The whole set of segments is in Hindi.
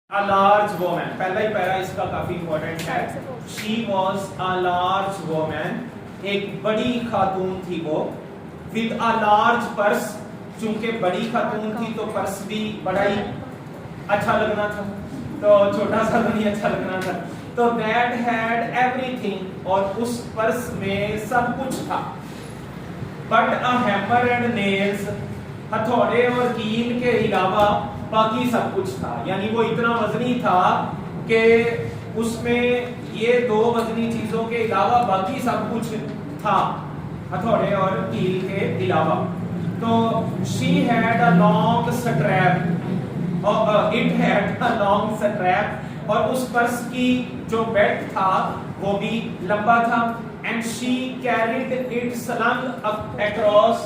A large woman, पहला ही पैरा इसका काफी इंपॉर्टेंट है। She was a large woman, एक बड़ी खातून थी वो। With a large purse, चूंकि बड़ी खातून थी तो पर्स भी बड़ा ही अच्छा लगना था, तो छोटा सा तो नहीं अच्छा लगना था। तो that had everything, और उस पर्स में सब कुछ था। But a hammer and nails, हथौड़े और कील के अलावा बाकी सब कुछ था। यानी वो इतना वजनी था कि उसमें ये दो वजनी चीजों के अलावा बाकी सब कुछ था, हथौड़े और कील के अलावा। तो she had a long strap, it had a long strap, और उस पर्स की जो बेल्ट था वो भी लंबा था। And she carried it slung across,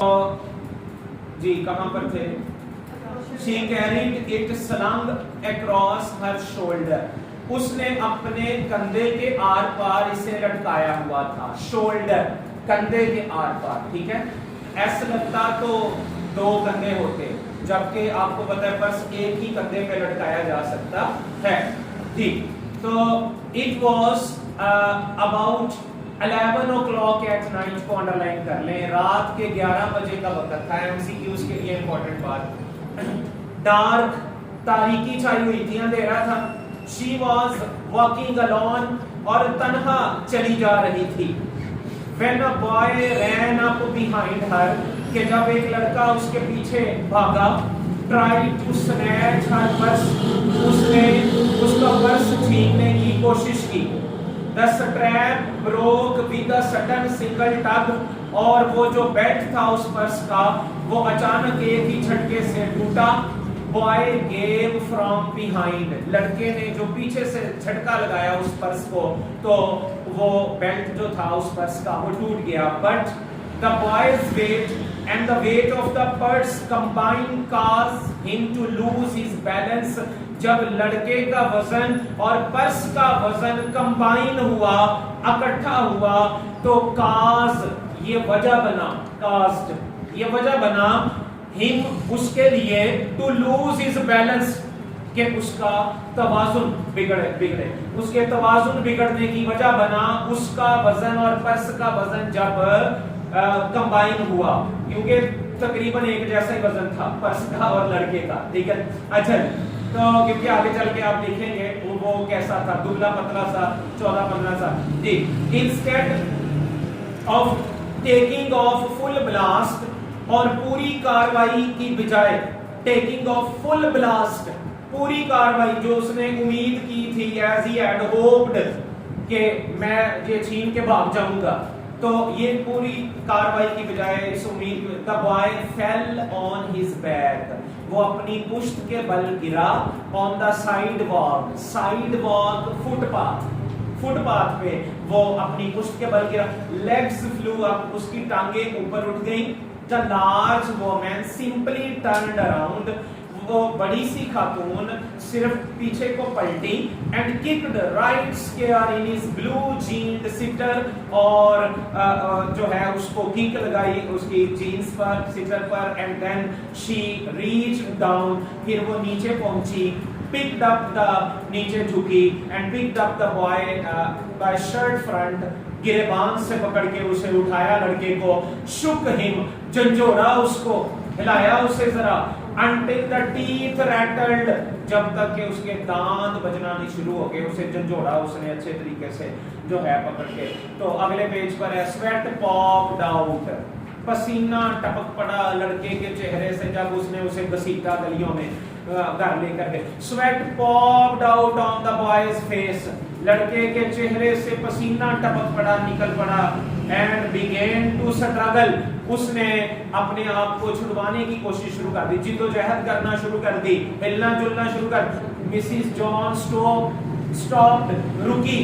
जी कहाँ पर थे? She carried it slung across her shoulder. उसने अपने कंधे के आर पार इसे लटकाया हुआ था। शोल्डर, कंधे के आर पार, ठीक है। ऐसा लगता तो दो कंधे होते, जबकि आपको पता है बस एक ही कंधे पे लटकाया जा सकता है, ठीक। तो it was about 11 o'clock at night को अंडरलाइन कर लें, रात के 11 बजे का वक्त था। एमसीक्यूज के लिए इंपॉर्टेंट बात। डार्क, तारीकी छाई हुई थी, अंधेरा था। She was walking alone, और तन्हा चली जा रही थी। When a boy ran up behind her, कि जब एक लड़का उसके पीछे भागा, tried to snatch her purse, उसने उसका पर्स छीनने की कोशिश की। The strap broke with a sudden single tug, और वो जो बेल्ट था उस पर्स का वो अचानक एक ही झटके से टूटा। Boy gave from behind, लड़के ने जो पीछे से झटका लगाया उस पर्स को, तो वो बेल्ट जो था उस पर्स का वो टूट गया। But the boy's weight and the weight of the purse combined caused him to lose his balance. जब लड़के का वजन और पर्स का वजन कंबाइन हुआ, इकट्ठा हुआ, तो काज ये वजह बना, कास्ट ये वजह बना हिम उसके लिए टू लूज हिज बैलेंस, कि उसका तवाजुन बिगड़े उसके तवाजुन बिगड़ने की वजह बना उसका वजन और पर्स का वजन जब कंबाइन हुआ, क्योंकि तकरीबन एक जैसा ही वजन था पर्स का और लड़के का, ठीक है। अच्छा, तो क्योंकि आगे चल के आप देखेंगे वो कैसा था, दुबला पतला सा, 14-15 सा, जी। Instead of taking off full blast, और पूरी कार्रवाई की बजाय टेकिंग ऑफ फुल ब्लास्ट, पूरी कार्रवाई जो उसने उम्मीद की थी, एज ही हैड होप्ड कि मैं ये छीन के भाग जाऊंगा, तो ये पूरी कार्रवाई की बजाय इस उम्मीद, the boy fell on his back, वो अपनी पुश्त के बल गिरा। On the side walk footpath पे वो अपनी पुश्त के बल गिरा। लेग्स फ्लू अप, उसकी टांगें ऊपर उठ गई। The large woman simply turned around, वो बड़ी सी खातून सिर्फ पीछे को पलटी। And kicked right square in his blue jeaned sitter, और जो है उसको किक लगाई उसकी जीन्स पर, सिटर पर। And then she reached down, फिर वो नीचे पहुंची। पिक्ड अप द, नीचे झुकी। And picked up the boy by shirt front, गिरेबान से पकड़ के उसे उठाया लड़के को। शुक हिम, झंझोड़ा उसको, हिलाया उसे जरा। Until the teeth rattled, जब तक कि उसके दांत बजना नहीं शुरू हो गए, उसे झंझोड़ा उसने अच्छे तरीके से जो है पकड़ के। तो अगले पेज पर है sweat popped out, पसीना टपक पड़ा लड़के के चेहरे से जब उसने उसे घसीटा गलियों में घर लेकर के। Sweat popped out on the boy's face, लड़के के चेहरे से पसीना टपक पड़ा, निकल पड़ा। And began to struggle, उसने अपने आप को छुड़वाने की कोशिश शुरू कर दी, जिद्दोजहद करना शुरू कर दी, हिलना जुलना शुरू कर। मिसिस जॉन स्टॉप्ड, रुकी।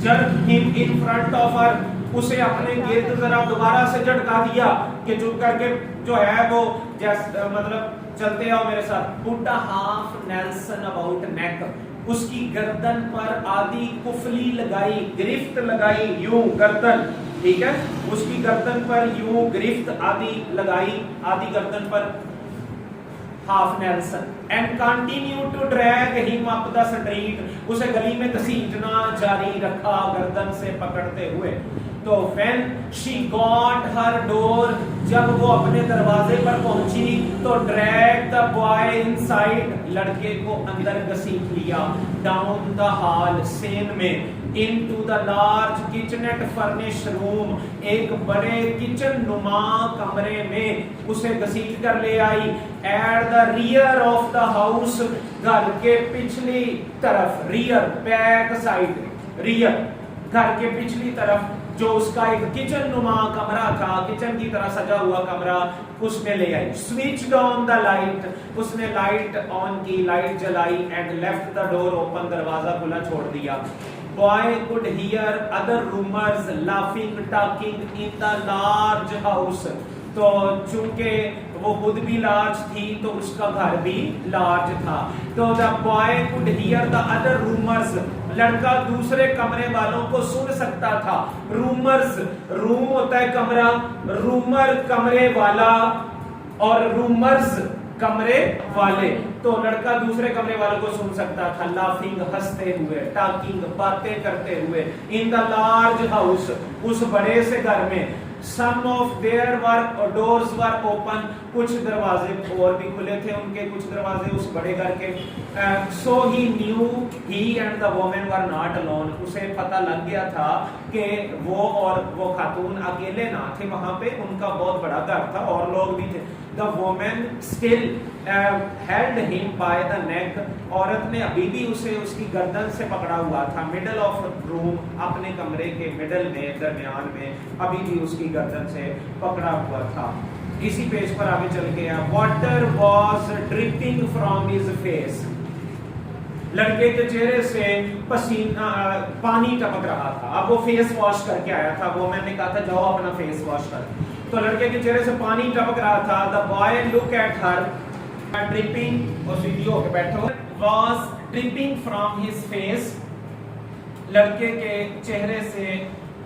jerked him in front of her, उसे अपने गिर्द जरा दोबारा से झटका दिया कि चुप करके जो है वो जैसे मतलब चलते आओ मेरे साथ। Put a half Nelson about neck, उसकी गर्दन पर आधी कुफली लगाई, गिरफ्त लगाई, यूं गर्दन, ठीक है, उसकी गर्दन पर यूं गिरफ्त आधी लगाई, आधी गर्दन पर half nelson. And continue to drag him up the street, उसे गली में घसीटना जारी रखा गर्दन से पकड़ते हुए। तो when she got her door, जब वो अपने दरवाजे पर पहुंची तो ड्रैग द बॉय इनसाइड, लड़के को अंदर घसीट लिया, डाउन द हॉल, सेन में, into the large kitchenette furnished room, एक बड़े किचन नुमा कमरे में उसे घसीट कर ले आई। At the rear of the house, घर के पिछली तरफ, रियर बैक साइड, रियर घर के पिछली तरफ जो उसका एक किचन नुमा कमरा था, किचन की तरह सजा हुआ कमरा, उसमें ले आई। स्विच ऑन द लाइट, उसने लाइट ऑन की, लाइट जलाई, and left the door open, दरवाजा खुला छोड़ दिया। Boy could hear other rumours laughing talking in the large house, तो चूंकि वो खुद भी लार्ज थी तो उसका घर भी लार्ज था। तो the boy could hear the other rumours, लड़का दूसरे कमरे वालों को सुन सकता था। रूमर्स, रूम होता है कमरा, रूमर कमरे वाला, और रूमर्स कमरे वाले, तो लड़का दूसरे कमरे वालों को सुन सकता था। लाफिंग, हंसते हुए, टॉकिंग, बातें करते हुए, इन द लार्ज हाउस, उस बड़े से घर में। Some of their doors were open, कुछ दरवाजे और भी खुले थे उनके, कुछ दरवाजे उस बड़े घर के। So he knew he and the woman were not alone, उसे पता लग गया था कि वो और वो खातून अकेले ना थे वहां पे, उनका बहुत बड़ा घर था और लोग भी थे। The woman still held him by the neck, औरत ने अभी भी उसे उसकी गर्दन से पकड़ा हुआ था। मिडल ऑफ रूम, अपने कमरे के मिडल में, दरमियान में, अभी भी उसकी गर्दन से पकड़ा हुआ था। इसी पेज पर आगे चल के water was dripping from his face, लड़के के चेहरे से पसीना, पानी टपक रहा था। अब वो फेस वॉश करके आया था, वो मैंने कहा था जाओ अपना फेस वॉश कर, तो लड़के के चेहरे से पानी टपक रहा था। The boy look at her dripping, और सीधी होके बैठा हुआ, was dripping from his face, लड़के के चेहरे से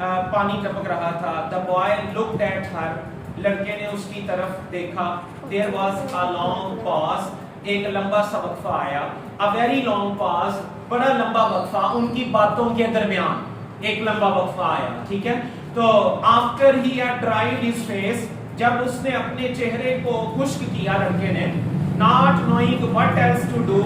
पानी टपक रहा था। The boy looked at her, लड़के ने उसकी तरफ देखा। There was a long pause, एक लंबा सा वक्फा आया। अ वेरी लॉन्ग पॉज, बड़ा लंबा वक्फा, उनकी बातों के दरमियान एक लंबा वक्फा आया, ठीक है। तो after he had dried his face, जब उसने अपने चेहरे को खुश्क किया लड़के ने, not knowing what else to do,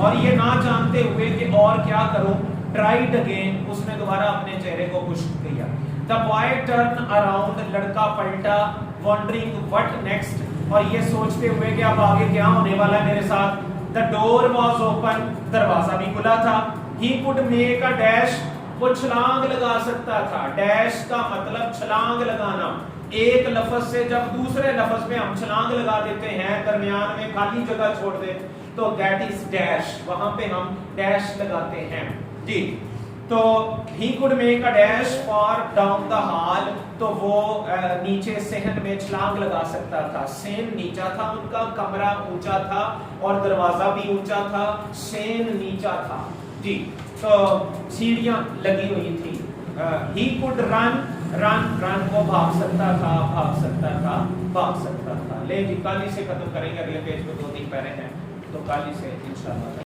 और ये ना जानते हुए कि और क्या करूं, ट्राइड अगेन, उसने दोबारा अपने चेहरे को खुश्क किया। द बॉय टर्न अराउंड, लड़का पलटा, वॉन्डरिंग व्हाट नेक्स्ट, और ये सोचते हुए कि अब आगे क्या होने वाला है मेरे साथ। द डोर वॉज ओपन, दरवाजा भी खुला था। He could make a dash, वो छलांग लगा सकता था। डैश का मतलब छलांग लगाना, एक लफ्ज से जब दूसरे लफ्ज में हम छलांग लगा देते हैं, दरमियान में खाली जगह छोड़ दे, तो दैट इज डैश, वहां पे हम डैश लगाते हैं जी। तो he could make a dash for down the hall, तो वो नीचे सेहन में छलांग लगा सकता था। सेन नीचा था, उनका कमरा ऊंचा था और दरवाजा भी ऊंचा था, सेन नीचा था जी। तो सीढ़ियां लगी हुई थी। ही कुड रन, रन वो भाग सकता था, भाग सकता था, भाग सकता था। ले जी, कल इसे खत्म करेंगे, अगले पेज पे 2-3 पैरे हैं, तो कल इसे इंशाल्लाह